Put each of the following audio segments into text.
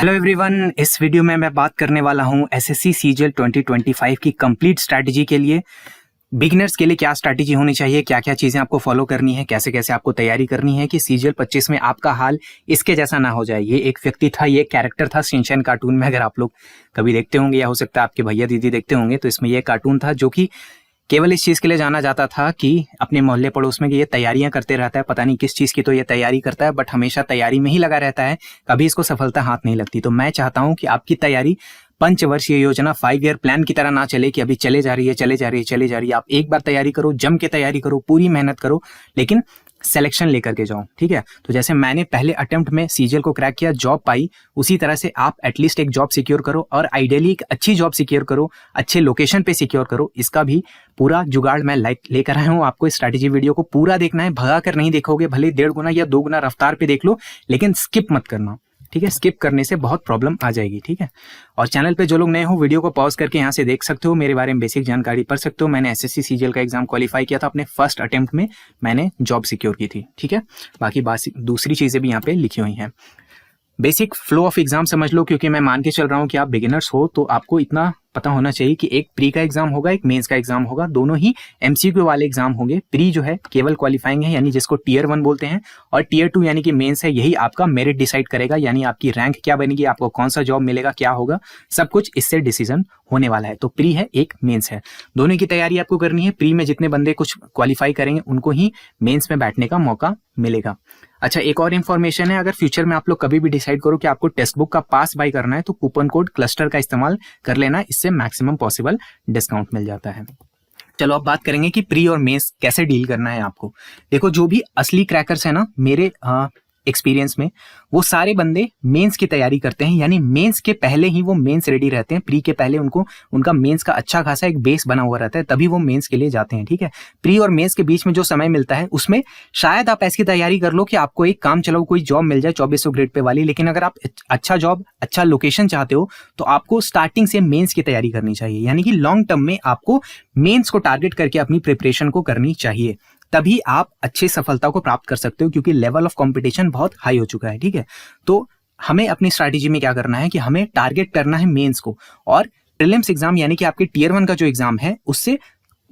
Hello everyone, इस video में मैं बात करने वाला हूं एसएससी सीजीएल 2025 की कंप्लीट स्ट्रैटेजी के लिए। बिगिनर्स के लिए क्या स्ट्रैटेजी होनी चाहिए, क्या क्या चीज़ें आपको फॉलो करनी है, कैसे कैसे आपको तैयारी करनी है कि सीजीएल 25 में आपका हाल इसके जैसा ना हो जाए। ये एक व्यक्ति था, ये एक कैरेक्टर था शिनचैन कार्टून में, अगर आप लोग कभी देखते होंगे या हो सकता है आपके भैया दीदी देखते होंगे, तो इसमें ये कार्टून था जो कि केवल इस चीज़ के लिए जाना जाता था कि अपने मोहल्ले पड़ोस में कि ये तैयारियां करते रहता है, पता नहीं किस चीज़ की तो ये तैयारी करता है, बट हमेशा तैयारी में ही लगा रहता है, कभी इसको सफलता हाथ नहीं लगती। तो मैं चाहता हूं कि आपकी तैयारी पंचवर्षीय योजना 5 ईयर प्लान की तरह ना चले कि अभी चले जा रही है। आप एक बार तैयारी करो, जम के तैयारी करो, पूरी मेहनत करो, लेकिन सिलेक्शन लेकर के जाओ। ठीक है, तो जैसे मैंने पहले अटेम्प्ट में सीजीएल को क्रैक किया, जॉब पाई, उसी तरह से आप एटलीस्ट एक जॉब सिक्योर करो और आइडियली एक अच्छी जॉब सिक्योर करो, अच्छे लोकेशन पे सिक्योर करो। इसका भी पूरा जुगाड़ मैं लेकर आया हूँ। आपको स्ट्रैटेजी वीडियो को पूरा देखना है, भगा कर नहीं देखोगे, भले 1.5 गुना या 2 गुना रफ्तार पे देख लो, लेकिन स्किप मत करना। ठीक है, स्किप करने से बहुत प्रॉब्लम आ जाएगी। ठीक है, और चैनल पे जो लोग नए हो वीडियो को पॉज करके यहाँ से देख सकते हो, मेरे बारे में बेसिक जानकारी पढ़ सकते हो। मैंने एसएससी सीजीएल का एग्जाम क्वालिफाई किया था, अपने फर्स्ट अटेम्प्ट में मैंने जॉब सिक्योर की थी। ठीक है, बाकी दूसरी चीजें भी यहाँ पे लिखी हुई हैं। बेसिक फ्लो ऑफ एग्जाम समझ लो, क्योंकि मैं मान के चल रहा हूँ कि आप बिगिनर्स हो, तो आपको इतना पता होना चाहिए कि एक प्री का एग्जाम होगा, एक मेंस का एग्जाम होगा, दोनों ही एमसीक्यू वाले एग्जाम होंगे। प्री जो है केवल क्वालिफाइंग है, यानी जिसको टीयर 1 बोलते हैं, और टीयर 2 यानी कि मेंस है, यही आपका मेरिट डिसाइड करेगा, यानी आपकी रैंक क्या बनेगी, आपको कौन सा जॉब मिलेगा, क्या होगा, सब कुछ इससे डिसीजन होने वाला है। तो प्री है, एक मेंस है, दोनों की तैयारी आपको करनी है। प्री में जितने बंदे कुछ क्वालिफाई करेंगे उनको ही मेंस में बैठने का मौका मिलेगा। अच्छा, एक और इन्फॉर्मेशन है, अगर फ्यूचर में आप लोग कभी भी डिसाइड करो कि आपको टेक्स्ट बुक का पास बाय करना है, तो कूपन कोड क्लस्टर का इस्तेमाल कर लेना, इससे मैक्सिमम पॉसिबल डिस्काउंट मिल जाता है। चलो अब बात करेंगे कि प्री और मेंस कैसे डील करना है आपको। देखो, जो भी असली क्रैकर्स है ना, मेरे एक्सपीरियंस में वो सारे बंदे मेंस की तैयारी करते हैं, यानी मेंस के पहले ही वो मेंस रेडी रहते हैं। प्री के पहले उनका मेंस का अच्छा खासा एक बेस बना हुआ रहता है, तभी वो मेंस के लिए जाते हैं। ठीक है, प्री और मेंस के बीच में जो समय मिलता है उसमें शायद आप ऐसी तैयारी कर लो कि आपको एक काम चलाओ कोई जॉब मिल जाए 2400 ग्रेड पे वाली, लेकिन अगर आप अच्छा जॉब, अच्छा लोकेशन चाहते हो तो आपको स्टार्टिंग से मेंस की तैयारी करनी चाहिए, यानी कि लॉन्ग टर्म में आपको मेंस को टारगेट करके अपनी प्रिपरेशन को करनी चाहिए, तभी आप अच्छी सफलता को प्राप्त कर सकते हो, क्योंकि लेवल ऑफ कंपटीशन बहुत हाई हो चुका है। ठीक है, तो हमें अपनी स्ट्रैटेजी में क्या करना है कि हमें टारगेट करना है मेंस को, और प्रीलिम्स एग्जाम यानी कि आपके टीयर 1 का जो एग्जाम है उससे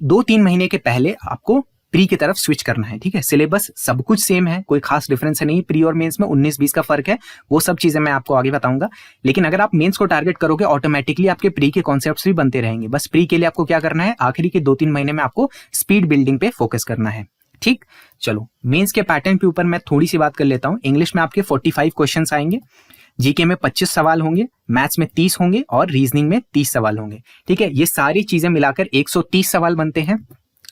2-3 महीने के पहले आपको प्री की तरफ स्विच करना है। ठीक है, सिलेबस सब कुछ सेम है, कोई खास डिफरेंस है नहीं। प्री और मेंस में 19-20 का फर्क है, वो सब चीजें मैं आपको आगे बताऊंगा, लेकिन अगर आप मेंस को टारगेट करोगे ऑटोमेटिकली आपके प्री के कॉन्सेप्ट्स भी बनते रहेंगे। बस प्री के लिए आपको क्या करना है, आखिरी के 2-3 महीने में आपको स्पीड बिल्डिंग पे फोकस करना है। ठीक, चलो मेंस के पैटर्न के ऊपर मैं थोड़ी सी बात कर लेता हूं। इंग्लिश में आपके 45 क्वेश्चंस आएंगे, जीके में 25 सवाल होंगे, मैथ्स में 30 होंगे और रीजनिंग में 30 सवाल होंगे। ठीक है, ये सारी चीजें मिलाकर 130 सवाल बनते हैं।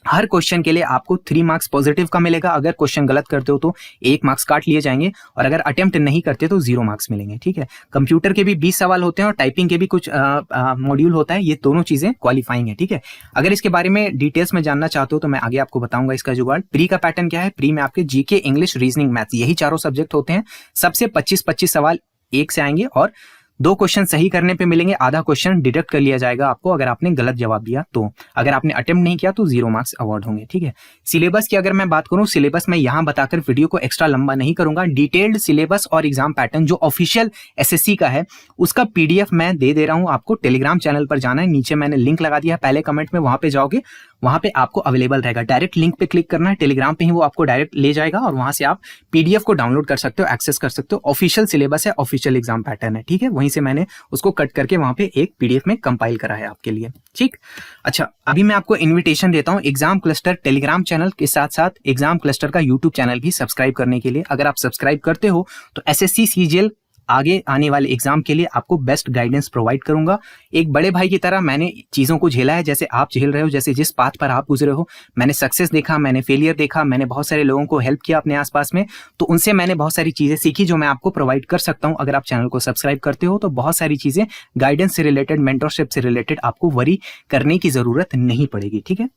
हर क्वेश्चन के लिए आपको 3 मार्क्स पॉजिटिव का मिलेगा। अगर क्वेश्चन गलत करते हो तो 1 मार्क्स काट लिए जाएंगे, और अगर अटेम्प्ट नहीं करते तो 0 मार्क्स मिलेंगे। ठीक है, कंप्यूटर के भी 20 सवाल होते हैं और टाइपिंग के भी कुछ मॉड्यूल होता है, ये दोनों चीजें क्वालिफाइंग है। ठीक है, अगर इसके बारे में डिटेल्स में जानना चाहते हो तो मैं आगे आपको बताऊंगा इसका जुगाड़। प्री का पैटर्न क्या है, प्री में आपके जीके, इंग्लिश, रीजनिंग, मैथ्स, यही चारों सब्जेक्ट होते हैं। सबसे 25-25 सवाल एक से आएंगे और 2 क्वेश्चन सही करने पे मिलेंगे, आधा क्वेश्चन डिडक्ट कर लिया जाएगा आपको अगर आपने गलत जवाब दिया तो। अगर आपने अटेम्प्ट नहीं किया तो 0 मार्क्स अवार्ड होंगे। ठीक है, सिलेबस की अगर मैं बात करूं, सिलेबस मैं यहां बताकर वीडियो को एक्स्ट्रा लंबा नहीं करूंगा। डिटेल्ड सिलेबस और एग्जाम पैटर्न जो ऑफिशियल एसएससी का है उसका पीडीएफ मैं दे रहा हूं आपको। टेलीग्राम चैनल पर जाना है, नीचे मैंने लिंक लगा दिया है, पहले कमेंट में, वहां पे जाओगे, वहां पे आपको अवेलेबल रहेगा। डायरेक्ट लिंक पे क्लिक करना है, टेलीग्राम पे ही वो आपको डायरेक्ट ले जाएगा और वहां से आप पीडीएफ को डाउनलोड कर सकते हो, एक्सेस कर सकते हो। ऑफिशियल सिलेबस है, ऑफिशियल एग्जाम पैटर्न है। ठीक है, वहीं से मैंने उसको कट करके वहां पे एक पीडीएफ में कंपाइल करा है आपके लिए। ठीक, अच्छा, अभी मैं आपको इनविटेशन देता हूं एग्जाम क्लस्टर टेलीग्राम चैनल के साथ साथ एग्जाम क्लस्टर का यूट्यूब चैनल भी सब्सक्राइब करने के लिए। अगर आप सब्सक्राइब करते हो तो एसएससी सीजीएल आगे आने वाले एग्जाम के लिए आपको बेस्ट गाइडेंस प्रोवाइड करूंगा। एक बड़े भाई की तरह मैंने चीजों को झेला है, जैसे आप झेल रहे हो, जैसे जिस पाथ पर आप गुजरे हो। मैंने सक्सेस देखा, मैंने फेलियर देखा, मैंने बहुत सारे लोगों को हेल्प किया अपने आसपास में, तो उनसे मैंने बहुत सारी चीजें सीखी जो मैं आपको प्रोवाइड कर सकता हूं। अगर आप चैनल को सब्सक्राइब करते हो तो बहुत सारी चीजें गाइडेंस से रिलेटेड, मेंटरशिप से रिलेटेड आपको वरी करने की जरूरत नहीं पड़ेगी। ठीक है,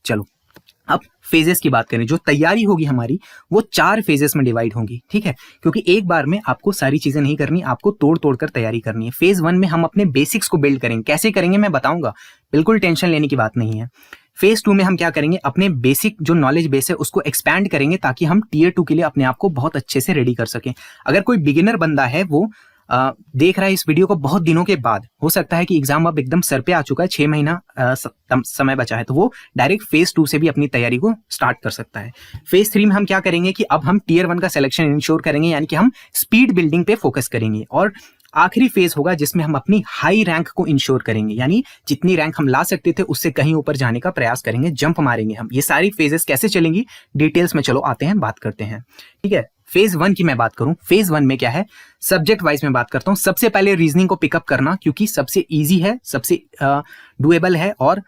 चलो अब फेजेस की बात करें। जो तैयारी होगी हमारी वो 4 फेजेस में डिवाइड होंगी। ठीक है, क्योंकि एक बार में आपको सारी चीजें नहीं करनी, आपको तोड़ तोड़ कर तैयारी करनी है। फेज 1 में हम अपने बेसिक्स को बिल्ड करेंगे, कैसे करेंगे मैं बताऊंगा, बिल्कुल टेंशन लेने की बात नहीं है। फेज 2 में हम क्या करेंगे, अपने बेसिक जो नॉलेज बेस है उसको एक्सपैंड करेंगे ताकि हम टीयर 2 के लिए अपने आप को बहुत अच्छे से रेडी कर सकें। अगर कोई बिगिनर बंदा है वो देख रहा है इस वीडियो को बहुत दिनों के बाद, हो सकता है कि एग्जाम अब एकदम सर पे आ चुका है, 6 महीना समय बचा है, तो वो डायरेक्ट फेज 2 से भी अपनी तैयारी को स्टार्ट कर सकता है। फेज 3 में हम क्या करेंगे कि अब हम टियर 1 का सिलेक्शन इंश्योर करेंगे, यानी कि हम स्पीड बिल्डिंग पे फोकस करेंगे। और आखिरी फेज होगा जिसमें हम अपनी हाई रैंक को इंश्योर करेंगे, यानी जितनी रैंक हम ला सकते थे उससे कहीं ऊपर जाने का प्रयास करेंगे, जंप मारेंगे हम। ये सारी फेजेस कैसे चलेंगी डिटेल्स में चलो आते हैं, बात करते हैं। ठीक है, फेज 1 की मैं बात करूं, फेज 1 में क्या है, सब्जेक्ट वाइज में बात करता हूं। सबसे पहले रीजनिंग को पिकअप करना, क्योंकि सबसे इजी है, सबसे डुएबल है और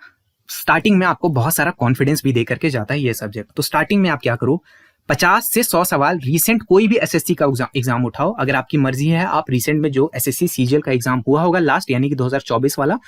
स्टार्टिंग में आपको बहुत सारा कॉन्फिडेंस भी दे करके जाता है ये सब्जेक्ट। तो स्टार्टिंग में आप क्या करो, 50 से 100 सवाल रिसेंट कोई भी एसएससी का एग्जाम उठाओ। अगर आपकी मर्जी है, आप रिसेंट में जो एसएससी सीजीएल का एग्जाम हुआ होगा लास्ट, यानी कि 2024 वाला,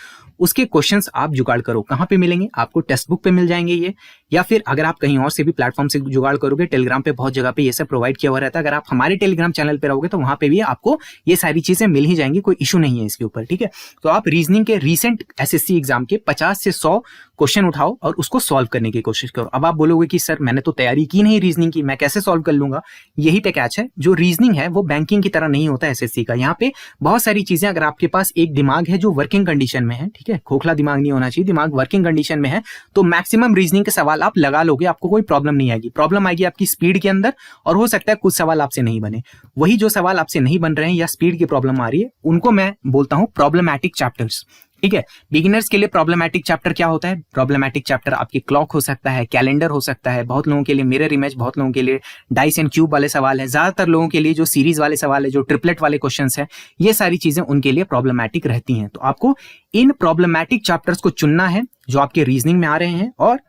उसके क्वेश्चंस आप जुगाड़ करो। कहाँ पे मिलेंगे आपको? टेक्स्ट बुक पे मिल जाएंगे ये, या फिर अगर आप कहीं और से भी प्लेटफॉर्म से जुगाड़ करोगे, टेलीग्राम पे बहुत जगह पे ये सब प्रोवाइड किया हुआ रहता है। अगर आप हमारे टेलीग्राम चैनल पे रहोगे तो वहां पे भी आपको ये सारी चीजें मिल ही जाएंगी, कोई इशू नहीं है इसके ऊपर। ठीक है, तो आप रीजनिंग के रिसेंट एसएससी एग्जाम के 50 से 100 क्वेश्चन उठाओ और उसको सॉल्व करने की कोशिश करो। अब आप बोलोगे कि सर मैंने तो तैयारी की नहीं रीजनिंग की, मैं कैसे सॉल्व कर लूंगा? यही पे कैच है, जो रीजनिंग है वो बैंकिंग की तरह नहीं होता एसएससी का। यहाँ पे बहुत सारी चीजें, अगर आपके पास एक दिमाग है जो वर्किंग कंडीशन में है, ठीक है, खोखला दिमाग नहीं होना चाहिए, दिमाग वर्किंग कंडीशन में है, तो मैक्सिमम रीजनिंग के सवाल आप लगा लोगे, आपको कोई प्रॉब्लम नहीं आएगी। प्रॉब्लम आएगी आपकी स्पीड के अंदर, और हो सकता है कुछ सवाल आपसे नहीं बने। वही जो सवाल आपसे नहीं बन रहे हैं या स्पीड की प्रॉब्लम आ रही है, उनको मैं बोलता हूं प्रॉब्लमैटिक चैप्टर्स। ठीक है, बिगिनर्स के लिए प्रॉब्लमैटिक चैप्टर क्या होता है? प्रॉब्लमैटिक चैप्टर आपकी क्लॉक हो सकता है, कैलेंडर हो सकता है, बहुत लोगों के लिए मिरर इमेज, बहुत लोगों के लिए डाइस एंड क्यूब वाले सवाल है, ज्यादातर लोगों के लिए जो सीरीज वाले सवाल है, जो ट्रिपलेट वाले क्वेश्चंस है, ये सारी चीजें उनके लिए प्रॉब्लमैटिक रहती हैं। तो आपको इन प्रॉब्लमैटिक चैप्टर्स को चुनना है जो आपके रीजनिंग में आ रहे हैं, और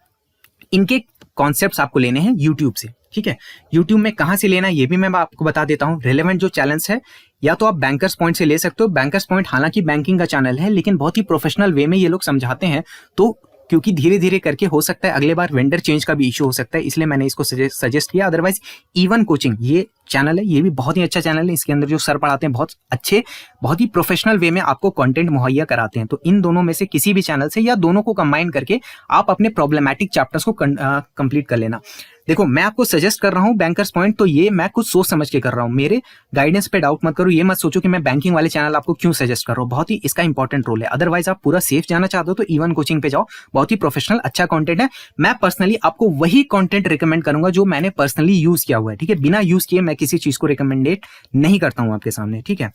इनके कॉन्सेप्ट्स आपको लेने हैं यूट्यूब से। ठीक है, यूट्यूब में कहां से लेना है ये भी मैं आपको बता देता हूं। रेलेवेंट जो चैनल्स है, या तो आप बैंकर्स पॉइंट से ले सकते हो। बैंकर्स पॉइंट हालांकि बैंकिंग का चैनल है, लेकिन बहुत ही प्रोफेशनल वे में ये लोग समझाते हैं, तो क्योंकि धीरे धीरे करके हो सकता है अगले बार वेंडर चेंज का भी इशू हो सकता है, इसलिए मैंने इसको सजेस्ट किया। अदरवाइज इवन कोचिंग ये चैनल है, ये भी बहुत ही अच्छा चैनल है। इसके अंदर जो सर पढ़ाते हैं बहुत अच्छे, बहुत ही प्रोफेशनल वे में आपको कंटेंट मुहैया कराते हैं। तो इन दोनों में से किसी भी चैनल से या दोनों को कंबाइन करके आप अपने प्रॉब्लमैटिक चैप्टर्स को कंप्लीट कर लेना। देखो, मैं आपको सजेस्ट कर रहा हूं बैंकर्स पॉइंट, तो ये मैं कुछ सोच समझ के कर रहा हूं, मेरे गाइडेंस पे डाउट मत करो। ये मत सोचो कि मैं बैंकिंग वाले चैनल आपको क्यों सजेस्ट कर रहा हूं, बहुत ही इसका इंपॉर्टेंट रोल है। अदरवाइज आप पूरा सेफ जाना चाहते हो तो इवन कोचिंग पे जाओ, बहुत ही प्रोफेशनल अच्छा कंटेंट है। मैं पर्सनली आपको वही कंटेंट रिकमेंड करूंगा जो मैंने पर्सनली यूज किया हुआ है। ठीक है, बिना यूज किए मैं किसी चीज को रिकमेंडेट नहीं करता हूं आपके सामने। ठीक है,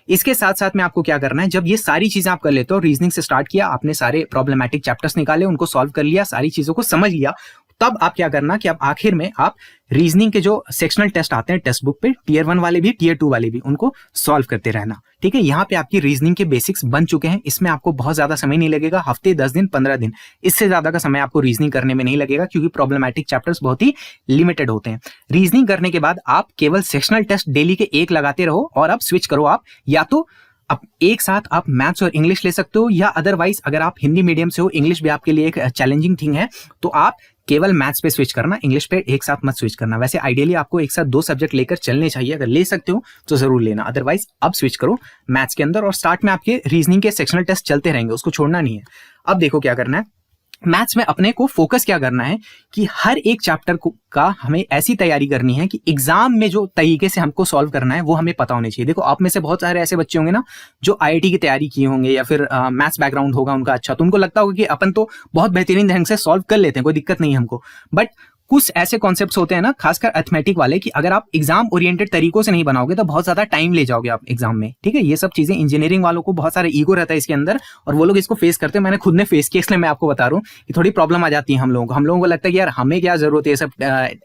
इसके साथ साथ में आपको क्या करना है, जब ये सारी चीजें आप कर लेते हो, रीजनिंग से स्टार्ट किया आपने, सारे प्रॉब्लमैटिक चैप्टर्स निकाले, उनको सॉल्व कर लिया, सारी चीजों को समझ लिया, तब आप क्या करना कि अब आखिर में आप रीजनिंग के जो सेक्शनल टेस्ट आते हैं टेक्स्ट बुक पे, टियर 1 वाले भी टियर 2 वाले भी, उनको सॉल्व करते रहना। ठीक है, यहाँ पे आपकी रीजनिंग के बेसिक्स बन चुके हैं। इसमें आपको बहुत ज्यादा समय नहीं लगेगा, हफ्ते 10 दिन 15 दिन, इससे ज्यादा का समय आपको रीजनिंग करने में नहीं लगेगा, क्योंकि प्रॉब्लमैटिक चैप्टर्स बहुत ही लिमिटेड होते हैं। रीजनिंग करने के बाद आप केवल सेक्शनल टेस्ट डेली के 1 लगाते रहो, और अब स्विच करो आप, या तो अब एक साथ आप मैथ्स और इंग्लिश ले सकते हो, या अदरवाइज अगर आप हिंदी मीडियम से हो, इंग्लिश भी आपके लिए एक चैलेंजिंग थिंग है, तो आप केवल मैथ्स पे स्विच करना, इंग्लिश पे एक साथ मत स्विच करना। वैसे आइडियली आपको एक साथ 2 सब्जेक्ट लेकर चलने चाहिए, अगर ले सकते हो तो जरूर लेना, अदरवाइज अब स्विच करो मैथ्स के अंदर। और स्टार्ट में आपके रीजनिंग के सेक्शनल टेस्ट चलते रहेंगे, उसको छोड़ना नहीं है। अब देखो क्या करना है, मैथ्स में अपने को फोकस क्या करना है कि हर एक चैप्टर का हमें ऐसी तैयारी करनी है कि एग्जाम में जो तरीके से हमको सॉल्व करना है वो हमें पता होनी चाहिए। देखो, आप में से बहुत सारे ऐसे बच्चे होंगे ना जो आईआईटी की तैयारी किए होंगे, या फिर मैथ्स बैकग्राउंड होगा उनका अच्छा, तो उनको लगता होगा कि अपन तो बहुत बेहतरीन ढंग से सॉल्व कर लेते हैं, कोई दिक्कत नहीं है हमको। बट कुछ ऐसे कॉन्सेप्ट्स होते हैं ना, खासकर अर्थमेटिक वाले, कि अगर आप एग्जाम ओरिएंटेड तरीकों से नहीं बनाओगे तो बहुत ज्यादा टाइम ले जाओगे आप एग्जाम में। ठीक है, ये सब चीजें इंजीनियरिंग वालों को बहुत सारा ईगो रहता है इसके अंदर, और वो लोग इसको फेस करते हैं। मैंने खुद ने फेस किया, इसलिए मैं आपको बता रहा हूँ कि थोड़ी प्रॉब्लम आ जाती है हम लोगों को लगता है कि यार हमें क्या जरूरत है ये सब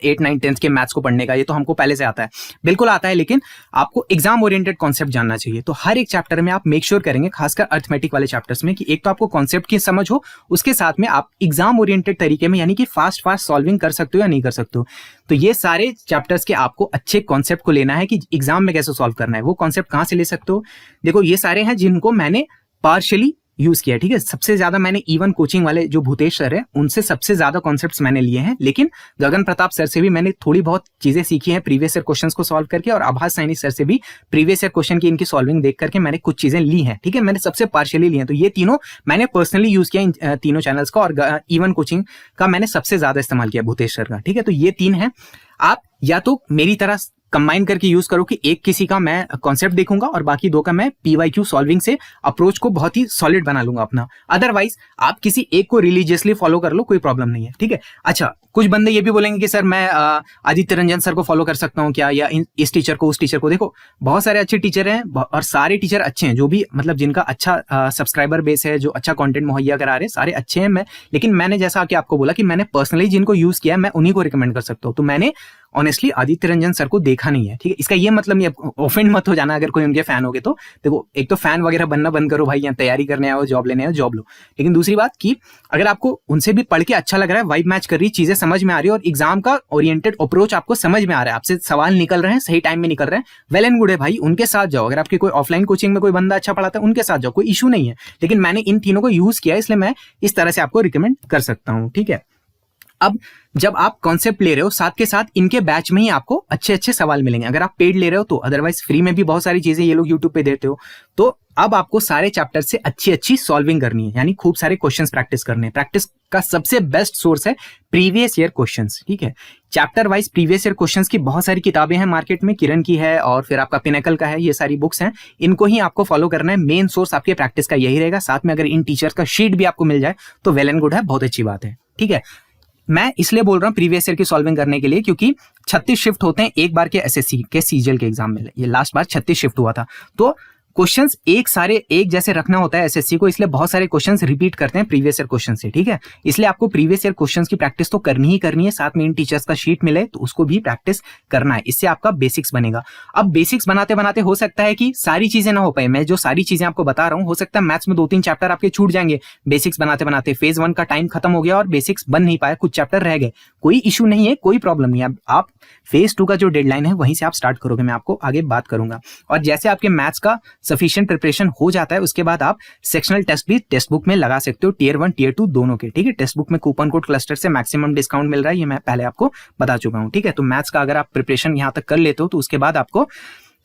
8, 9, 10 के मैथ्स को पढ़ने का, ये तो हमको पहले से आता है। बिल्कुल आता है, लेकिन आपको एग्जाम ओरिएंटेड कॉन्सेप्ट जानना चाहिए। तो हर एक चैप्टर में आप मेक श्योर करेंगे, खासकर अर्थमेटिक वाले चैप्टर्स में, कि एक तो आपको कॉन्सेप्ट की समझ हो, उसके साथ में आप एग्जाम ओरिएंटेड तरीके में, यानी कि फास्ट सॉल्विंग कर सकते हो या नहीं कर सकते हो। तो ये सारे चैप्टर्स के आपको अच्छे कॉन्सेप्ट को लेना है कि एग्जाम में कैसे सॉल्व करना है। वो कॉन्सेप्ट कहां से ले सकते हो? देखो, ये सारे हैं जिनको मैंने पार्शियली यूज किया। ठीक है, सबसे ज्यादा मैंने इवन कोचिंग वाले जो भूतेश सर है उनसे सबसे ज्यादा कॉन्सेप्ट्स मैंने लिए हैं, लेकिन गगन प्रताप सर से भी मैंने थोड़ी बहुत चीजें सीखी हैं प्रीवियस ईयर क्वेश्चंस को सॉल्व करके, और आभास सैनी सर से भी प्रीवियस ईयर क्वेश्चन की इनकी सॉल्विंग देख करके मैंने कुछ चीजें ली हैं। ठीक है, मैंने सबसे पार्शियली ली हैं। तो ये तीनों मैंने पर्सनली यूज किया, इन तीनों चैनल्स का, और इवन कोचिंग का मैंने सबसे ज्यादा इस्तेमाल किया भूतेश सर का। ठीक है, तो ये 3 है। आप या तो मेरी तरह कंबाइन करके यूज करो कि एक किसी का मैं कॉन्सेप्ट देखूंगा और बाकी 2 का मैं पीवाईक्यू सॉल्विंग से अप्रोच को बहुत ही सॉलिड बना लूंगा अपना। अदरवाइज आप किसी एक को रिलीजियसली फॉलो कर लो, कोई प्रॉब्लम नहीं है, ठीक है। अच्छा, कुछ बंदे ये भी बोलेंगे कि सर मैं आदित्य रंजन सर को फॉलो कर सकता हूँ क्या, या इस टीचर को, उस टीचर को। देखो बहुत सारे अच्छे टीचर हैं और सारे टीचर अच्छे हैं, जो भी मतलब जिनका अच्छा सब्सक्राइबर बेस है, जो अच्छा कंटेंट मुहैया करा रहे, सारे अच्छे हैं। लेकिन मैंने जैसा कि आपको बोला कि मैंने पर्सनली जिनको यूज किया मैं उन्हीं को रिकमेंड कर सकता हूँ। तो मैंने ऑनेस्टली आदित्य रंजन सर को देखा नहीं है, ठीक है। इसका ये मतलब नहीं, ऑफेंड मत हो जाना अगर कोई उनके फैन होगे तो। देखो एक तो फैन वगैरह बनना बंद करो भाई, यहाँ तैयारी करने आओ, जॉब लेने आओ, जॉब लो। लेकिन दूसरी बात कि अगर आपको उनसे भी पढ़ के अच्छा लग रहा है, वाइब मैच कर रही है, चीजें समझ में आ रही है और एग्जाम का ओरिएंटेड अप्रोच आपको समझ में आ रहा है, आपसे सवाल निकल रहे हैं, सही टाइम में निकल रहे हैं, वेल एंड गुड है भाई, उनके साथ जाओ। अगर आपकी कोई ऑफलाइन कोचिंग में कोई बंदा अच्छा पढ़ाता है, उनके साथ जाओ, कोई इशू नहीं है। लेकिन मैंने इन तीनों को यूज किया, इसलिए मैं इस तरह से आपको रिकमेंड कर सकता हूँ, ठीक है। अब जब आप कॉन्सेप्ट ले रहे हो, साथ के साथ इनके बैच में ही आपको अच्छे अच्छे सवाल मिलेंगे। अगर आप पेड ले रहे हो तो, अदरवाइज फ्री में भी बहुत सारी चीजें ये लोग यूट्यूब पे देते हो। तो अब आपको सारे चैप्टर से अच्छी अच्छी सॉल्विंग करनी है, यानी खूब सारे क्वेश्चंस प्रैक्टिस करने हैं। प्रैक्टिस का सबसे बेस्ट सोर्स है प्रीवियस ईयर क्वेश्चंस, ठीक है। Chapter wise previous year questions की बहुत सारी किताबें हैं मार्केट में, किरण की है और फिर आपका पिनेकल का है, ये सारी बुक्स हैं, इनको ही आपको फॉलो करना है। मेन सोर्स आपके प्रैक्टिस का यही रहेगा। साथ में अगर इन टीचर्स का शीट भी आपको मिल जाए तो वेल एंड गुड है, बहुत अच्छी बात है, ठीक है। मैं इसलिए बोल रहा हूँ प्रीवियस ईयर की सॉल्विंग करने के लिए, क्योंकि 36 शिफ्ट होते हैं एक बार के एसएससी के सीजीएल के एग्जाम में। ये लास्ट बार 36 शिफ्ट हुआ था, तो क्वेश्चंस एक जैसे रखना होता है एसएससी को, इसलिए बहुत सारे क्वेश्चंस रिपीट करते हैं प्रीवियस ईयर क्वेश्चन से, ठीक है। इसलिए आपको प्रीवियस ईयर क्वेश्चंस की प्रैक्टिस तो करनी ही करनी है। साथ में इन टीचर्स का शीट मिले तो उसको भी प्रैक्टिस करना है, इससे आपका बेसिक्स बनेगा। अब बेसिक्स बनाते बनाते हो सकता है कि सारी चीजें ना हो पाए। मैं जो सारी चीजें आपको बता रहा हूँ, हो सकता है मैथ्स में 2-3 चैप्टर आपके छूट जाएंगे बेसिक्स बनाते बनाते। फेज 1 का टाइम खत्म हो गया और बेसिक्स बन नहीं पाया, कुछ चैप्टर रह गए, कोई इशू नहीं है, कोई प्रॉब्लम नहीं है। आप फेज 2 का जो डेडलाइन है वहीं से आप स्टार्ट करोगे, मैं आपको आगे बात करूंगा। और जैसे आपके मैथ्स का सफिशिएंट प्रिपरेशन हो जाता है, उसके बाद आप सेक्शनल टेस्ट भी टेक्स्ट बुक में लगा सकते हो, टियर 1 टियर 2 दोनों के, ठीक है। टेक्स्ट बुक में कूपन कोड क्लस्टर से मैक्सिमम डिस्काउंट मिल रहा है, ये मैं पहले आपको बता चुका हूं, ठीक है। तो मैथ्स का अगर आप प्रिपरेशन यहां तक कर लेते हो तो उसके बाद आपको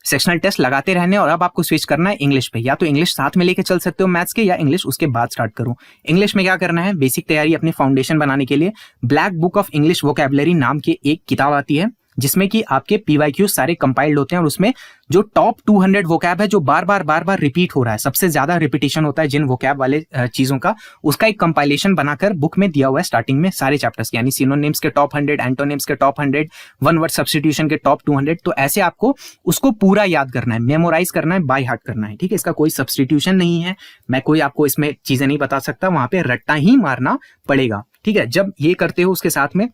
सेक्शनल टेस्ट लगाते रहने, और अब आपको स्विच करना है इंग्लिश पे। या तो इंग्लिश साथ में लेके चल सकते हो मैथ्स के, या इंग्लिश उसके बाद स्टार्ट करो। इंग्लिश में क्या करना है, बेसिक तैयारी अपनी फाउंडेशन बनाने के लिए black book of English vocabulary नाम की एक किताब आती है, जिसमें कि आपके पीवाईक्यू सारे कंपाइल्ड होते हैं, और उसमें जो टॉप 200 वोकैब है जो बार बार रिपीट हो रहा है, सबसे ज्यादा रिपीटेशन होता है जिन वोकैब वाले चीजों का, उसका एक कंपाइलेशन बनाकर बुक में दिया हुआ है स्टार्टिंग में सारे चैप्टर्स के, यानी सिनोनिम्स के टॉप 100, एंटोनिम्स के टॉप 100, वन वर्ड सब्स्टिट्यूशन के टॉप 200। तो ऐसे आपको उसको पूरा याद करना है, मेमोराइज करना है, बाय हार्ट करना है, ठीक है। इसका कोई सब्स्टिट्यूशन नहीं है, मैं कोई आपको इसमें चीजें नहीं बता सकता, वहां पे रट्टा ही मारना पड़ेगा, ठीक है। जब ये करते हो उसके साथ में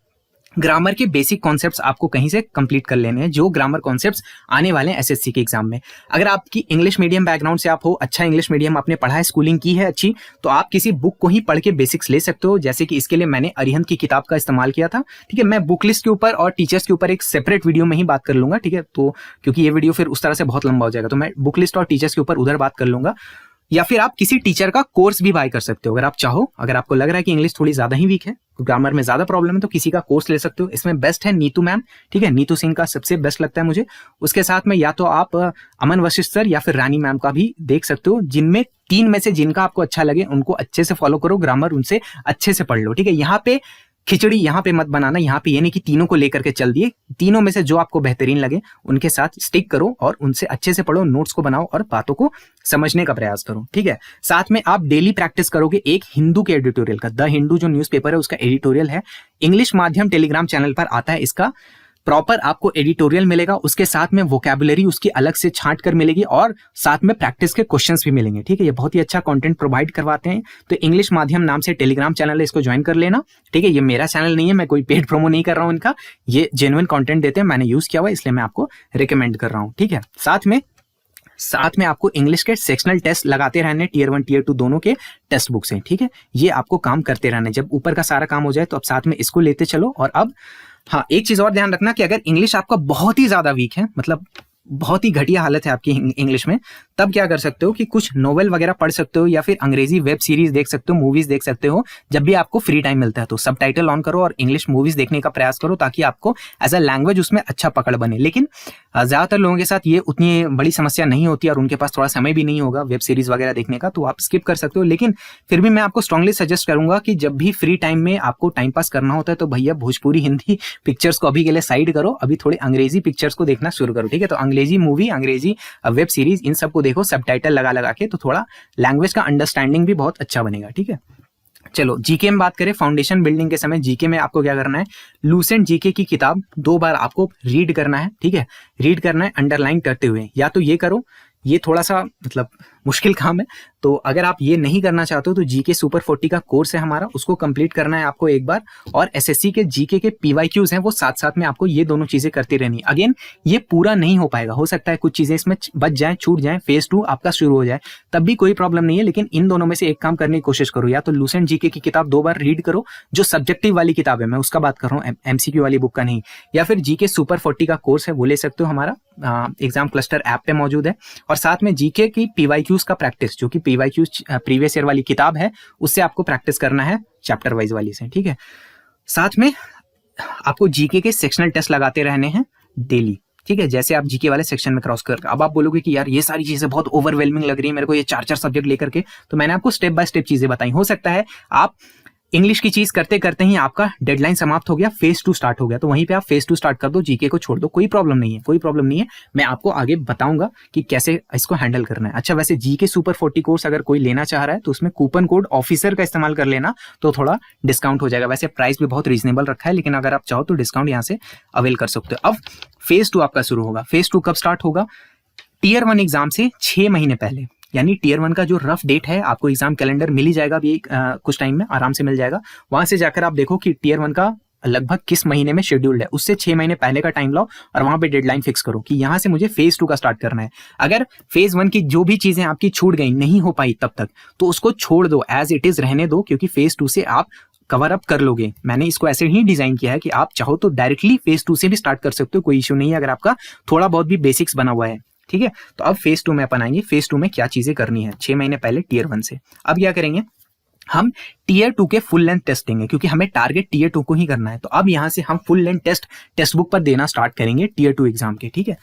ग्रामर के बेसिक कॉन्सेप्ट्स आपको कहीं से कंप्लीट कर लेने हैं, जो ग्रामर कॉन्सेप्ट्स आने वाले हैं एसएससी के एग्जाम में। अगर आपकी इंग्लिश मीडियम बैकग्राउंड से आप हो, अच्छा इंग्लिश मीडियम आपने पढ़ा है, स्कूलिंग की है अच्छी, तो आप किसी बुक को ही पढ़ के बेसिक्स ले सकते हो। जैसे कि इसके लिए मैंने अरिहंत की किताब का इस्तेमाल किया था, ठीक है। मैं बुक लिस्ट के ऊपर और टीचर्स के ऊपर एक सेपरेट वीडियो में ही बात कर लूंगा, ठीक है। तो क्योंकि ये वीडियो फिर उस तरह से बहुत लंबा हो जाएगा, तो मैं बुक लिस्ट और टीचर्स के ऊपर उधर बात कर लूंगा। या फिर आप किसी टीचर का कोर्स भी बाय कर सकते हो अगर आप चाहो। अगर आपको लग रहा है कि इंग्लिश थोड़ी ज्यादा ही वीक है, ग्रामर में ज्यादा प्रॉब्लम है, तो किसी का कोर्स ले सकते हो। इसमें बेस्ट है नीतू मैम, ठीक है। नीतू सिंह का सबसे बेस्ट लगता है मुझे। उसके साथ में या तो आप अमन वशिष्ठ सर या फिर रानी मैम का भी देख सकते हो। जिनमें 3 में से जिनका आपको अच्छा लगे उनको अच्छे से फॉलो करो, ग्रामर उनसे अच्छे से पढ़ लो, ठीक है। यहाँ पे खिचड़ी यहाँ पे मत बनाना, यहाँ पे ये नहीं कि तीनों को लेकर के चल दिए। तीनों में से जो आपको बेहतरीन लगे उनके साथ स्टिक करो और उनसे अच्छे से पढ़ो, नोट्स को बनाओ और बातों को समझने का प्रयास करो, ठीक है। साथ में आप डेली प्रैक्टिस करोगे एक हिंदू के एडिटोरियल का। द हिंदू जो न्यूज़पेपर है उसका एडिटोरियल है, इंग्लिश माध्यम टेलीग्राम चैनल पर आता है। इसका प्रॉपर आपको एडिटोरियल मिलेगा, उसके साथ में वोकैबुलरी उसकी अलग से छांट कर मिलेगी और साथ में प्रैक्टिस के क्वेश्चंस भी मिलेंगे, ठीक है। ये बहुत ही अच्छा कंटेंट प्रोवाइड करवाते हैं। तो इंग्लिश माध्यम नाम से टेलीग्राम चैनल है, इसको ज्वाइन कर लेना, ठीक है। ये मेरा चैनल नहीं है, मैं कोई पेड प्रोमो नहीं कर रहा हूँ इनका, ये जेन्युइन कंटेंट देते हैं, मैंने यूज किया हुआ इसलिए मैं आपको रिकमेंड कर रहा हूँ, ठीक है। साथ में आपको इंग्लिश के सेक्शनल टेस्ट लगाते रहने, टियर 1 टियर 2 दोनों के टेक्स्ट बुक्स हैं, ठीक है। ये आपको काम करते रहने, जब ऊपर का सारा काम हो जाए तो अब साथ में इसको लेते चलो। और अब हाँ, एक चीज और ध्यान रखना कि अगर इंग्लिश आपका बहुत ही ज्यादा वीक है, मतलब बहुत ही घटिया हालत है आपकी इंग्लिश में, तब क्या कर सकते हो कि कुछ नोवेल वगैरह पढ़ सकते हो या फिर अंग्रेजी वेब सीरीज देख सकते हो, मूवीज देख सकते हो जब भी आपको फ्री टाइम मिलता है। तो सबटाइटल ऑन करो और इंग्लिश मूवीज देखने का प्रयास करो ताकि आपको एज अ लैंग्वेज उसमें अच्छा पकड़ बने। लेकिन ज्यादातर लोगों के साथ ये उतनी बड़ी समस्या नहीं होती और उनके पास थोड़ा समय भी नहीं होगा वेब सीरीज वगैरह देखने का, तो आप स्किप कर सकते हो। लेकिन फिर भी मैं आपको स्ट्रांगली सजेस्ट करूंगा कि जब भी फ्री टाइम में आपको टाइम पास करना होता है तो भैया भोजपुरी हिंदी पिक्चर्स को अभी के लिए साइड करो, अभी थोड़े अंग्रेजी पिक्चर्स को देखना शुरू करो, ठीक है। तो अंग्रेजी मूवी, अंग्रेजी वेब सीरीज, इन सबको देखो सबटाइटल लगा लगा के, तो थोड़ा लैंग्वेज का अंडरस्टैंडिंग भी बहुत अच्छा बनेगा, ठीक है। चलो जीके में बात करें, फाउंडेशन बिल्डिंग के समय जीके में आपको क्या करना है, लूसेंट जीके की किताब 2 बार आपको रीड करना है, ठीक है। रीड करना है अंडरलाइन करते हुए, या तो ये करो, ये थोड़ा सा मतलब मुश्किल काम है, तो अगर आप ये नहीं करना चाहते हो तो जीके सुपर 40 का कोर्स है हमारा, उसको कंप्लीट करना है आपको एक बार। और एसएससी के जीके के पीवाईक्यूज हैं वो साथ साथ में आपको ये दोनों चीजें करती रहनी। अगेन ये पूरा नहीं हो पाएगा, हो सकता है कुछ चीजें इसमें बच जाएं, छूट जाएं, फेज 2 आपका शुरू हो जाए, तब भी कोई प्रॉब्लम नहीं है। लेकिन इन दोनों में से एक काम करने की कोशिश करो, या तो लूसेंट जीके की किताब 2 बार रीड करो, जो सब्जेक्टिव वाली किताब है, मैं उसका बात कर रहा हूँ, एमसीक्यू वाली बुक का नहीं, या फिर जीके सुपर 40 का कोर्स है वो ले सकते हो, हमारा एग्जाम क्लस्टर ऐप पे मौजूद है। और साथ में जीके की पीवाईक्यूज का प्रैक्टिस, जो कि पीवाईक्यूज प्रीवियस ईयर वाली किताब है, उससे आपको प्रैक्टिस करना है चैप्टर वाइज वाली से, ठीक है। साथ में आपको जीके के सेक्शनल टेस्ट लगाते रहने हैं डेली, ठीक है। जैसे आप जीके वाले सेक्शन में क्रॉस कर, अब आप बोलोगे कि यार ये सारी चीजें बहुत ओवरवेलमिंग लग रही है मेरे को, ये 4-4 सब्जेक्ट लेकर के, तो मैंने आपको स्टेप बाय स्टेप चीजें बताई। हो सकता है आप इंग्लिश की चीज करते करते ही आपका डेडलाइन समाप्त हो गया, फेज 2 स्टार्ट हो गया, तो वहीं पे आप फेज 2 स्टार्ट कर दो, जीके को छोड़ दो, कोई प्रॉब्लम नहीं है, कोई प्रॉब्लम नहीं है। मैं आपको आगे बताऊंगा कि कैसे इसको हैंडल करना है। अच्छा, वैसे जीके सुपर 40 कोर्स अगर कोई लेना चाह रहा है तो उसमें कूपन कोड ऑफिसर का इस्तेमाल कर लेना, तो थोड़ा डिस्काउंट हो जाएगा। वैसे प्राइस भी बहुत रीजनेबल रखा है, लेकिन अगर आप चाहो तो डिस्काउंट यहाँ से अवेल कर सकते हो। अब फेज 2 आपका शुरू होगा। फेज 2 कब स्टार्ट होगा? टियर 1 एग्जाम से 6 महीने पहले, यानी टियर 1 का जो रफ डेट है, आपको एग्जाम कैलेंडर मिल ही जाएगा अभी कुछ टाइम में, आराम से मिल जाएगा। वहां से जाकर आप देखो कि टियर 1 का लगभग किस महीने में शेड्यूल्ड है, उससे 6 महीने पहले का टाइम लाओ और वहां पे डेडलाइन फिक्स करो कि यहां से मुझे फेज 2 का स्टार्ट करना है। अगर फेज 1 की जो भी चीजें आपकी छूट गई, नहीं हो पाई तब तक, तो उसको छोड़ दो, एज इट इज रहने दो, क्योंकि फेज 2 से आप कवर अप कर लोगे। मैंने इसको ऐसे ही डिजाइन किया है कि आप चाहो तो डायरेक्टली फेज 2 से भी स्टार्ट कर सकते हो, कोई इश्यू नहीं है, अगर आपका थोड़ा बहुत भी बेसिक्स बना हुआ है, ठीक है। तो अब फेज 2 में अपन आएंगे, फेज 2 में क्या चीजें करनी है 6 महीने पहले टियर 1 से। अब क्या करेंगे, हम टियर 2 के फुल लेंथ टेस्ट देंगे, क्योंकि हमें टारगेट टियर 2 को ही करना है। तो अब यहां से हम फुल लेंथ टेस्ट बुक पर देना स्टार्ट करेंगे टियर 2 एग्जाम के, ठीक है।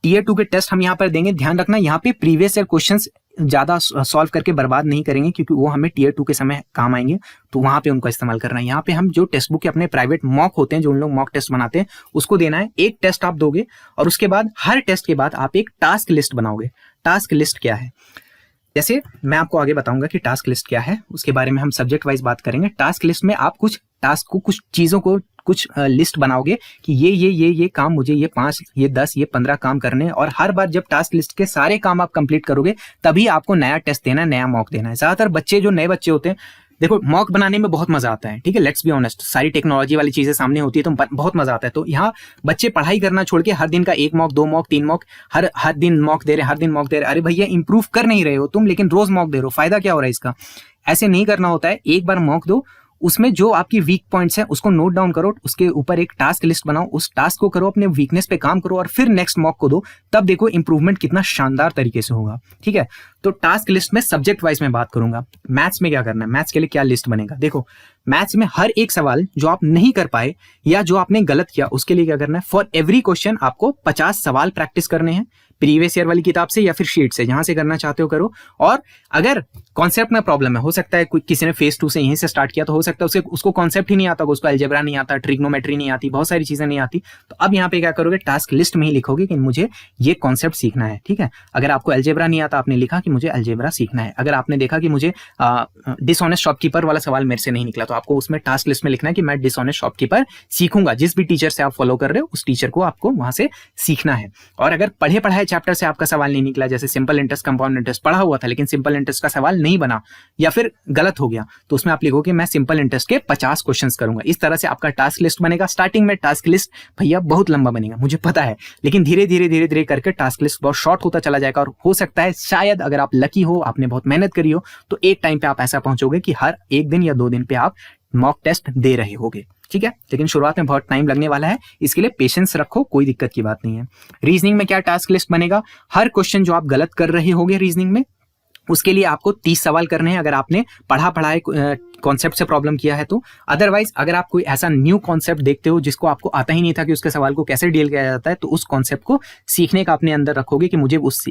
टियर 2 के टेस्ट हम यहाँ पर देंगे। ध्यान रखना, यहाँ पे प्रीवियस ईयर क्वेश्चंस ज्यादा सॉल्व करके बर्बाद नहीं करेंगे, क्योंकि वो हमें टियर 2 के समय काम आएंगे, तो वहां पे उनका इस्तेमाल करना है। यहाँ पे हम जो टेक्स्ट बुक के अपने प्राइवेट मॉक होते हैं, जो उन लोग मॉक टेस्ट बनाते हैं, उसको देना है। एक टेस्ट आप दोगे और उसके बाद हर टेस्ट के बाद आप एक टास्क लिस्ट बनाओगे। टास्क लिस्ट क्या है, जैसे मैं आपको आगे बताऊंगा कि टास्क लिस्ट क्या है, उसके बारे में हम सब्जेक्ट वाइज बात करेंगे। टास्क लिस्ट में आप कुछ टास्क को, कुछ चीजों को, कुछ लिस्ट बनाओगे कि ये काम मुझे, ये 5, ये 10, ये 15 काम करने हैं। और हर बार जब टास्क लिस्ट के सारे काम आप कंप्लीट करोगे तभी आपको नया टेस्ट देना है, नया मॉक देना है। ज्यादातर बच्चे, जो नए बच्चे होते हैं, देखो मॉक बनाने में बहुत मजा आता है, ठीक है, लेट्स बी ऑनेस्ट, सारी टेक्नोलॉजी वाली चीजें सामने होती है तो बहुत मजा आता है। तो यहाँ बच्चे पढ़ाई करना छोड़ के हर दिन का 1 मॉक, 2 मॉक, 3 मॉक, हर दिन मॉक दे रहे, हर दिन मॉक दे रहे। अरे भैया, इंप्रूव कर नहीं रहे हो तुम, लेकिन रोज मॉक दे रहे हो, फायदा क्या हो रहा है इसका? ऐसे नहीं करना होता है। एक बार मॉक दो, उसमें जो आपकी वीक पॉइंट्स हैं उसको नोट डाउन करो, उसके ऊपर एक टास्क लिस्ट बनाओ, उस टास्क को करो, अपने वीकनेस पे काम करो और फिर नेक्स्ट मॉक को दो, तब देखो इंप्रूवमेंट कितना शानदार तरीके से होगा, ठीक है। तो टास्क लिस्ट में सब्जेक्ट वाइज में बात करूंगा। मैथ्स में क्या करना है, मैथ्स के लिए क्या लिस्ट बनेगा, देखो मैथ्स में हर एक सवाल जो आप नहीं कर पाए या जो आपने गलत किया, उसके लिए क्या करना है, फॉर एवरी क्वेश्चन आपको 50 सवाल प्रैक्टिस करने हैं, प्रीवियस ईयर वाली किताब से या फिर शीट से, जहां से करना चाहते हो करो। और अगर कॉन्सेप्ट में प्रॉब्लम है, हो सकता है कोई किसी ने फेज 2 से यहीं से स्टार्ट किया, तो हो सकता है उसको कॉन्सेप्ट ही नहीं आता, उसको अलजेब्रा नहीं आता, ट्रिग्नोमेट्री नहीं आती, बहुत सारी चीजें नहीं आती। तो अब यहाँ पे क्या करोगे, टास्क लिस्ट में ही लिखोगे कि मुझे ये कॉन्सेप्ट सीखना है, ठीक है। अगर आपको अलजेब्रा नहीं आता, आपने लिखा कि मुझे अलजेब्रा सीखना है। अगर आपने देखा कि मुझे डिसऑनेस्ट शॉपकीपर वाला सवाल मेरे से नहीं निकला, तो आपको उसमें टास्क लिस्ट में लिखना है कि मैं डिसऑनेस्ट शॉपकीपर सीखूंगा। जिस भी टीचर से आप फॉलो कर रहे हो, उस टीचर को आपको वहां से सीखना है। और अगर पढ़े पढ़ाए चैप्टर से आपका सवाल नहीं निकला, जैसे सिंपल इंटरेस्ट, कंपाउंड इंटरेस्ट पढ़ा हुआ था लेकिन सिंपल इंटरेस्ट का सवाल नहीं बना या फिर गलत हो गया, तो उसमें आप लिखोगे मैं सिंपल इंटरेस्ट के 50 क्वेश्चंस करूंगा। इस तरह से आपका टास्क लिस्ट बनेगा। स्टार्टिंग में टास्क लिस्ट भैया बहुत लंबा बनेगा, मुझे पता है, लेकिन धीरे धीरे करके टास्क लिस्ट बहुत शॉर्ट होता चला जाएगा। और हो सकता है शायद अगर आप लकी हो, आपने बहुत मेहनत करी हो, तो एक टाइम पे आप ऐसा पहुंचोगे कि हर 1 दिन या 2 दिन पे आप मॉक टेस्ट दे रहे होगे, ठीक है। लेकिन शुरुआत में बहुत टाइम लगने वाला है, इसके लिए पेशेंस रखो, कोई दिक्कत की बात नहीं है। रीजनिंग में क्या टास्क लिस्ट बनेगा, हर क्वेश्चन जो आप गलत कर रहे होगे रीजनिंग में, उसके लिए आपको 30 सवाल करने हैं अगर आपने पढ़ा है कॉन्सेप्ट से प्रॉब्लम किया है तो। अदरवाइज अगर आप कोई ऐसा न्यू कॉन्सेप्ट देखते हो जिसको आपको आता ही नहीं था कि उसके सवाल को कैसे डील किया जाता है, तो उस कॉन्सेप्ट को सीखने का अपने अंदर रखोगे कि मुझे उस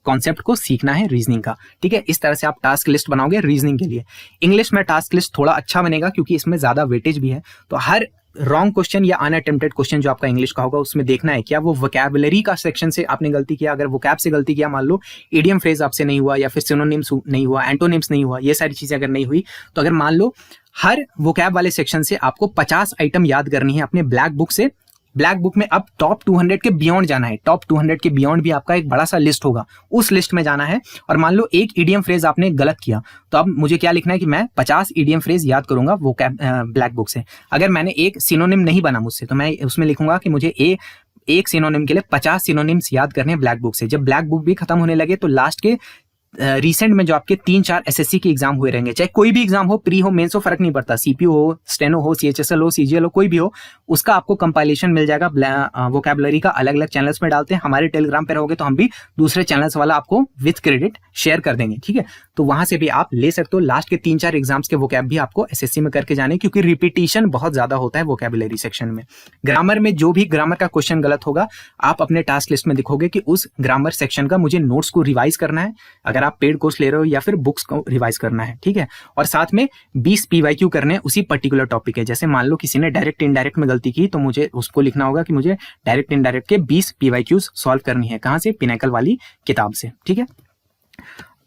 कॉन्सेप्ट को सीखना है रीजनिंग का, ठीक है। इस तरह से आप टास्क लिस्ट बनाओगे रीजनिंग के लिए। इंग्लिश में टास्क लिस्ट थोड़ा अच्छा बनेगा क्योंकि इसमें ज्यादा वेटेज भी है, तो हर रॉन्ग क्वेश्चन या अनअटेम्प्टेड क्वेश्चन जो आपका इंग्लिश का होगा उसमें देखना है क्या वो वोकैबुलरी का सेक्शन से आपने गलती किया। अगर वोकैब से गलती किया, मान लो इडियम फ्रेज आपसे नहीं हुआ, या फिर सिनोनिम्स नहीं हुआ, एंटोनिम्स नहीं हुआ, ये सारी चीजें अगर नहीं हुई, तो अगर मान लो हर वोकैब वाले सेक्शन से आपको 50 आइटम याद करनी है अपने ब्लैक बुक से। ब्लैक बुक में अब टॉप 200 के बियॉन्ड जाना है, टॉप 200 के बियॉन्ड भी आपका एक बड़ा सा लिस्ट होगा, उस लिस्ट में जाना है। और मान लो एक इडियम फ्रेज आपने गलत किया, तो अब मुझे क्या लिखना है कि मैं 50 इडियम फ्रेज याद करूंगा वो ब्लैक बुक से। अगर मैंने एक सिनोनिम नहीं बना मुझसे, तो मैं उसमें लिखूंगा कि मुझे एक सिनोनिम के लिए 50 सिनोनिम्स याद करने हैं ब्लैक बुक से। जब ब्लैक बुक भी खत्म होने लगे तो लास्ट के रिसेंट में जो आपके 3-4 एसएससी के एग्जाम हुए रहेंगे, चाहे कोई भी एग्जाम हो, प्री हो, मेंस हो, फर्क नहीं पड़ता, सीपीयू हो, स्टेनो हो, सीएचएसएल हो, सीजीएल हो, कोई भी हो, उसका आपको कंपाइलेशन मिल जाएगा। वोकैबुलरी का अलग अलग चैनल्स में डालते हैं, हमारे टेलीग्राम पे रहोगे तो हम भी दूसरे चैनल्स वाला आपको विद क्रेडिट शेयर कर देंगे, ठीक है। तो वहां से भी आप ले सकते हो। लास्ट के 3-4 एग्जाम्स के वोकैब भी आपको एसएससी में करके जाने, क्योंकि रिपीटिशन बहुत ज्यादा होता है वोकैबुलरी सेक्शन में। ग्रामर में जो भी ग्रामर का क्वेश्चन गलत होगा, आप अपने टास्क लिस्ट में दिखोगे कि उस ग्रामर सेक्शन का मुझे नोट्स को रिवाइज करना है, अगर आप पेड कोर्स ले रहे हो, या फिर बुक्स को रिवाइज करना है, ठीक है। और साथ में 20 पीवाईक्यू करने हैं उसी पर्टिकुलर टॉपिक है। जैसे मान लो किसी ने डायरेक्ट इनडायरेक्ट में गलती की, तो मुझे उसको लिखना होगा कि मुझे डायरेक्ट इनडायरेक्ट के 20 पीवाईक्यूज सॉल्व करनी है। कहां से? पिनेकल वाली किताब से, ठीक है।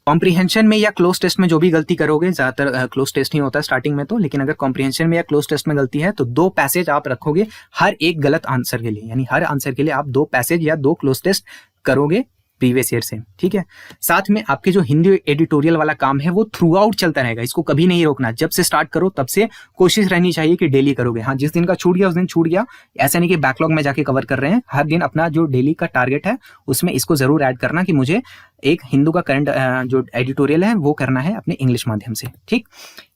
कॉम्प्रिहेंशन में या क्लोज टेस्ट में जो भी गलती करोगे, ज्यादातर क्लोज टेस्ट ही होता है स्टार्टिंग में तो, लेकिन अगर कॉम्प्रिहेंशन में या क्लोज टेस्ट में गलती है तो 2 पैसेज आप रखोगे हर एक गलत आंसर के लिए, यानी हर आंसर के लिए आप 2 पैसेज या 2 क्लोज टेस्ट करोगे प्रीवियस ईयर से, ठीक है। साथ में आपके जो हिंदी एडिटोरियल वाला काम है वो थ्रू आउट चलता रहेगा, इसको कभी नहीं रोकना। जब से स्टार्ट करो तब से कोशिश रहनी चाहिए कि डेली करोगे। हाँ, जिस दिन का छूट गया उस दिन छूट गया, ऐसा नहीं कि बैकलॉग में जाके कवर कर रहे हैं। हर दिन अपना जो डेली का टारगेट है उसमें इसको जरूर ऐड करना कि मुझे एक हिंदू का करंट जो एडिटोरियल है वो करना है अपने इंग्लिश माध्यम से, ठीक।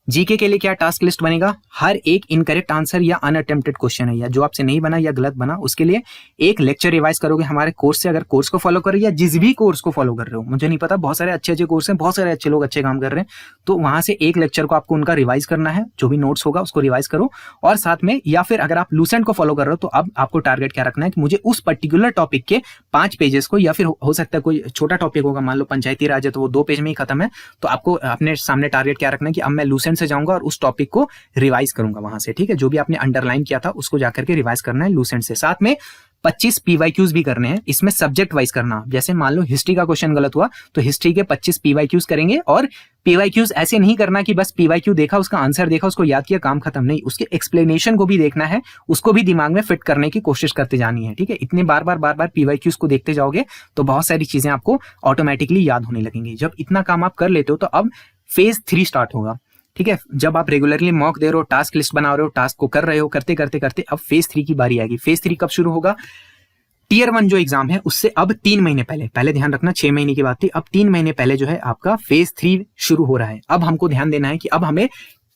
जीके के लिए क्या टास्क लिस्ट बनेगा, हर एक इनकरेक्ट आंसर या अनअटेम्प्टेड क्वेश्चन है या जो आपसे नहीं बना या गलत बना, उसके लिए एक लेक्चर रिवाइज करोगे हमारे कोर्स से। अगर कोर्स को फॉलो कर रहे हो या जिस भी कोर्स को फॉलो कर रहे हो, मुझे नहीं पता, बहुत सारे अच्छे कोर्स हैं, बहुत सारे अच्छे लोग अच्छे काम कर रहे हैं, तो वहां से एक लेक्चर को आपको उनका रिवाइज करना है, जो भी नोट्स होगा उसको रिवाइज करो। और साथ में, या फिर अगर आप लूसेंट को फॉलो कर रहे हो तो अब आपको टारगेट क्या रखना है कि मुझे उस पर्टिकुलर टॉपिक के 5 पेजेस को, या फिर हो सकता है कोई छोटा टॉपिक होगा, मान लो पंचायती राज है तो वो 2 पेज में ही खत्म है, तो आपको अपने सामने टारगेट क्या रखना है कि अब मैं लूसेंट से जाऊंगा और उस टॉपिक को रिवाइज करूंगा वहां से, ठीक है। जो भी आपने अंडरलाइन किया था उसको जाकर के रिवाइज करना है लूसेंट से। साथ में 25 पीवाईक्यूज भी करने हैं, इसमें सब्जेक्ट वाइज करना। जैसे मान लो हिस्ट्री का क्वेश्चन गलत हुआ तो हिस्ट्री के 25 पीवाईक्यूज करेंगे। और पीवाईक्यूज ऐसे नहीं करना कि बस पीवाईक्यू देखा, उसका आंसर देखा, उसको याद किया, काम खत्म। नहीं, उसके एक्सप्लेनेशन को भी देखना है, उसको भी दिमाग में फिट करने की कोशिश करते जानी है, ठीक है। इतने बार बार पीवाईक्यूज को देखते जाओगे तो बहुत सारी चीजें आपको ऑटोमेटिकली याद होने लगेंगी। जब इतना काम आप कर लेते हो तो अब फेज 3 स्टार्ट होगा, ठीक है। जब आप रेगुलरली मॉक दे रहे हो, टास्क लिस्ट बना रहे हो, टास्क को कर रहे हो, करते करते अब फेज 3 की बारी आएगी। फेज 3 कब शुरू होगा? टियर 1 जो एग्जाम है उससे अब 3 महीने पहले ध्यान रखना, 6 महीने की बात थी, अब 3 महीने पहले जो है आपका फेज 3 शुरू हो रहा है। अब हमको ध्यान देना है कि अब हमें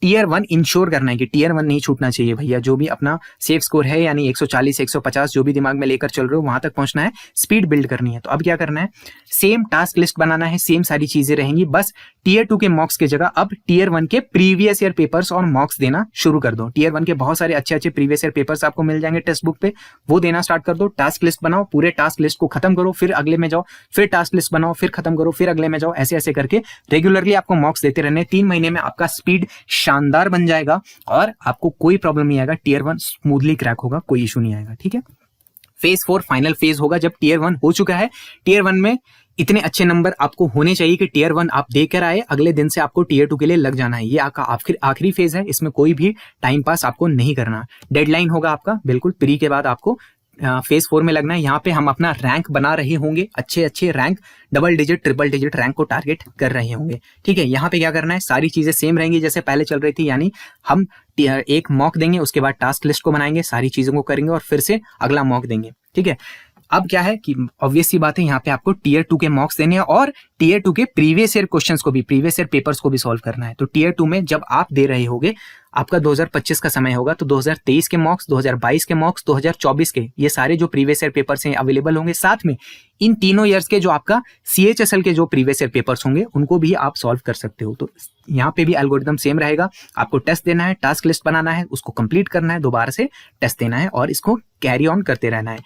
टियर 1 इंश्योर करना है कि टियर 1 नहीं छूटना चाहिए भैया। जो भी अपना सेफ स्कोर है, यानी 140 150 जो भी दिमाग में लेकर चल रहे हो, वहां तक पहुंचना है, स्पीड बिल्ड करनी है। तो अब क्या करना है, सेम टास्क लिस्ट बनाना है, सेम सारी चीजें रहेंगी, बस टियर 2 के मॉक्स की जगह अब टियर 1 के प्रीवियस ईयर पेपर्स और मॉक्स देना शुरू कर दो। टियर 1 के बहुत सारे अच्छे प्रीवियस ईयर पेपर्स आपको मिल जाएंगे टेक्स्ट बुक पे, वो देना स्टार्ट कर दो। टास्क लिस्ट बनाओ, पूरे टास्क लिस्ट को खत्म करो, फिर अगले में जाओ, फिर टास्क लिस्ट बनाओ, फिर खत्म करो, फिर अगले में जाओ, ऐसे करके रेगुलरली आपको मॉक्स देते रहने। 3 महीने में आपका स्पीड शानदार बन जाएगा और आपको कोई प्रॉब्लम नहीं आएगा, टियर 1 स्मूथली क्रैक होगा, कोई इशू नहीं आएगा, ठीक है। फेज 4 फाइनल फेज होगा जब टियर 1 हो चुका है। टियर 1 में इतने अच्छे नंबर आपको होने चाहिए कि टियर 1 आप देकर आए, अगले दिन से आपको टियर 2 के लिए लग जाना है। ये आपका आखिरी फेज है, इसमें कोई भी टाइम पास आपको नहीं करना। डेडलाइन होगा आपका बिल्कुल प्री के बाद आपको फेज 4 में लगना है। यहाँ पे हम अपना रैंक बना रहे होंगे, अच्छे rank, double digit triple digit rank को टारगेट कर रहे होंगे, ठीक है। यहाँ पे क्या करना है, सारी चीजें सेम रहेंगी जैसे पहले चल रही थी, यानी हम एक मॉक देंगे, उसके बाद टास्क लिस्ट को बनाएंगे, सारी चीजों को करेंगे और फिर से अगला मॉक देंगे, ठीक है। अब क्या है कि ऑब्वियस सी बात है, यहाँ पे आपको टीयर 2 के मॉक्स देने हैं और टीयर 2 के प्रीवियस ईयर क्वेश्चंस को भी, प्रीवियस ईयर पेपर्स को भी सॉल्व करना है। तो टीयर 2 में जब आप दे रहे होगे, आपका 2025 का समय होगा, तो 2023 के मॉक्स, 2022 के मॉक्स, 2024 के, ये सारे जो प्रीवियस ईयर पेपर्स हैं अवेलेबल होंगे। साथ में इन तीनों ईयर्स के जो आपका CHSL के जो प्रीवियस ईयर पेपर्स होंगे उनको भी आप सॉल्व कर सकते हो। तो यहाँ पे भी एल्गोरिथम सेम रहेगा, आपको टेस्ट देना है, टास्क लिस्ट बनाना है, उसको कंप्लीट करना है, दोबारा से टेस्ट देना है और इसको कैरी ऑन करते रहना है।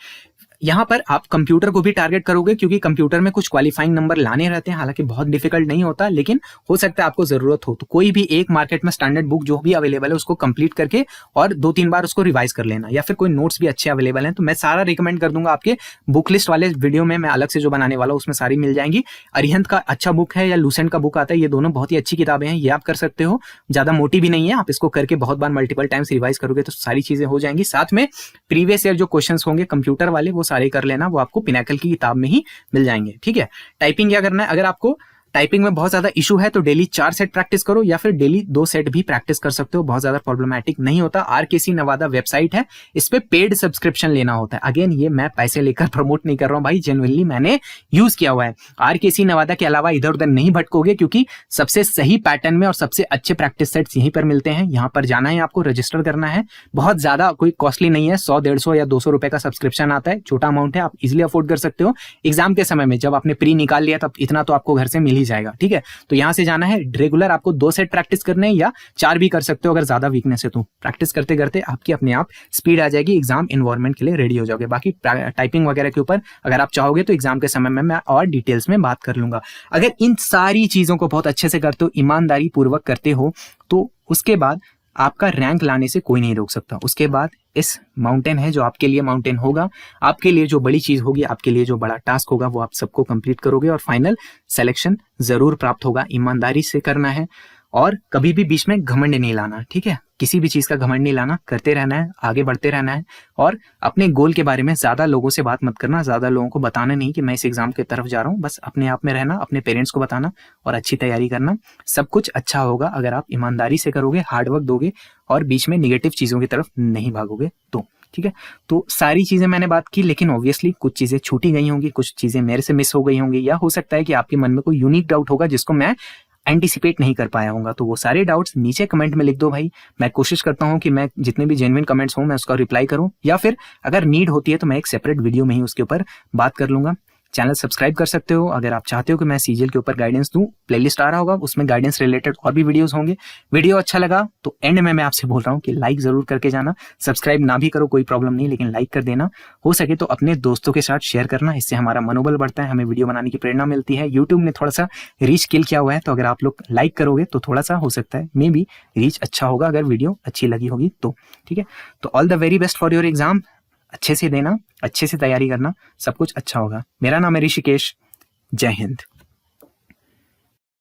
यहाँ पर आप कंप्यूटर को भी टारगेट करोगे क्योंकि कंप्यूटर में कुछ क्वालिफाइंग नंबर लाने रहते हैं, हालांकि बहुत डिफिकल्ट नहीं होता, लेकिन हो सकता है आपको जरूरत हो। तो कोई भी एक मार्केट में स्टैंडर्ड बुक जो भी अवेलेबल है उसको कंप्लीट करके और 2-3 बार उसको रिवाइज कर लेना, या फिर कोई नोट्स भी अच्छे अवेलेबल हैं तो मैं सारा रिकमेंड कर दूंगा आपके बुक लिस्ट वाले वीडियो में, मैं अलग से जो बनाने वाला हूँ उसमें सारी मिल जाएंगी। अरिहंत का अच्छा बुक है या लूसेंट का बुक आता है, ये दोनों बहुत ही अच्छी किताबें हैं, ये आप कर सकते हो, ज्यादा मोटी भी नहीं है, आप इसको करके बहुत बार मल्टीपल टाइम्स रिवाइज करोगे तो सारी चीजें हो जाएंगी। साथ में प्रीवियस ईयर जो क्वेश्चन होंगे कंप्यूटर वाले वो सारे कर लेना, वो आपको पिनाकल की किताब में ही मिल जाएंगे। ठीक है, टाइपिंग क्या करना है, अगर आपको टाइपिंग में बहुत ज्यादा इशू है तो डेली 4 सेट प्रैक्टिस करो या फिर डेली 2 सेट भी प्रैक्टिस कर सकते हो, बहुत ज्यादा प्रॉब्लमैटिक नहीं होता। RKC नवादा वेबसाइट है, इस पे पेड सब्सक्रिप्शन लेना होता है। अगेन ये मैं पैसे लेकर प्रमोट नहीं कर रहा हूं भाई, जेन्युइनली मैंने यूज किया हुआ है। RKC नवादा के अलावा इधर उधर नहीं भटकोगे क्योंकि सबसे सही पैटर्न में और सबसे अच्छे प्रैक्टिस सेट्स यहीं पर मिलते हैं। यहाँ पर जाना है, आपको रजिस्टर करना है, बहुत ज्यादा कोई कॉस्टली नहीं है, 100-150 या 200 रुपए का सब्सक्रिप्शन आता है, छोटा अमाउंट है, आप इजिली अफोर्ड कर सकते हो। एग्जाम के समय में जब आपने प्री निकाल लिया तब इतना तो आपको घर से मिल ही जाएगा। ठीक है, तो यहां से जाना है, रेगुलर आपको 2 सेट प्रैक्टिस करने हैं या 4 भी कर सकते हो अगर ज्यादा वीकनेस है तो। प्रैक्टिस करते करते आपकी अपने आप स्पीड आ जाएगी, एग्जाम इन्वायरमेंट के लिए रेडी हो जाओगे। बाकी टाइपिंग वगैरह के ऊपर अगर आप चाहोगे तो एग्जाम के समय में मैं और डिटेल्स में बात कर लूंगा। अगर इन सारी चीजों को बहुत अच्छे से करते हो, ईमानदारी पूर्वक करते हो, तो उसके बाद आपका रैंक लाने से कोई नहीं रोक सकता। उसके बाद इस माउंटेन है जो आपके लिए माउंटेन होगा, आपके लिए जो बड़ी चीज होगी, आपके लिए जो बड़ा टास्क होगा वो आप सबको कंप्लीट करोगे और फाइनल सिलेक्शन जरूर प्राप्त होगा। ईमानदारी से करना है और कभी भी बीच में घमंड नहीं लाना। ठीक है, किसी भी चीज का घमंड नहीं लाना, करते रहना है, आगे बढ़ते रहना है और अपने गोल के बारे में ज्यादा लोगों से बात मत करना, ज्यादा लोगों को बताना नहीं कि मैं इस एग्जाम की तरफ जा रहा हूँ, बस अपने आप में रहना, अपने पेरेंट्स को बताना और अच्छी तैयारी करना। सब कुछ अच्छा होगा अगर आप ईमानदारी से करोगे, हार्डवर्क दोगे और बीच में निगेटिव चीजों की तरफ नहीं भागोगे तो। ठीक है, तो सारी चीजें मैंने बात की, लेकिन ऑब्वियसली कुछ चीजें छूटी गई होंगी, कुछ चीजें मेरे से मिस हो गई होंगी, या हो सकता है कि आपके मन में कोई यूनिक डाउट होगा जिसको मैं एंटिसिपेट नहीं कर पाया हूँ, तो वो सारे डाउट्स नीचे कमेंट में लिख दो भाई। मैं कोशिश करता हूँ कि मैं जितने भी जेन्युइन कमेंट्स हों मैं उसका रिप्लाई करूँ, या फिर अगर नीड होती है तो मैं एक सेपरेट वीडियो में ही उसके ऊपर बात कर लूंगा। चैनल सब्सक्राइब कर सकते हो अगर आप चाहते हो कि मैं सीजीएल के ऊपर गाइडेंस दूं। प्लेलिस्ट आ रहा होगा, उसमें गाइडेंस रिलेटेड और भी वीडियोस होंगे। वीडियो अच्छा लगा तो एंड में मैं आपसे बोल रहा हूँ कि लाइक जरूर करके जाना, सब्सक्राइब ना भी करो कोई प्रॉब्लम नहीं, लेकिन लाइक कर देना। हो सके तो अपने दोस्तों के साथ शेयर करना, इससे हमारा मनोबल बढ़ता है, हमें वीडियो बनाने की प्रेरणा मिलती है। यूट्यूब ने थोड़ा सा रीच किल किया हुआ है, तो अगर आप लोग लाइक करोगे तो थोड़ा सा हो सकता है मे बी रीच अच्छा होगा, अगर वीडियो अच्छी लगी होगी तो। ठीक है, तो all the very best for your exam. अच्छे से देना, अच्छे से तैयारी करना, सब कुछ अच्छा होगा। मेरा नाम है ऋषिकेश। जय हिंद।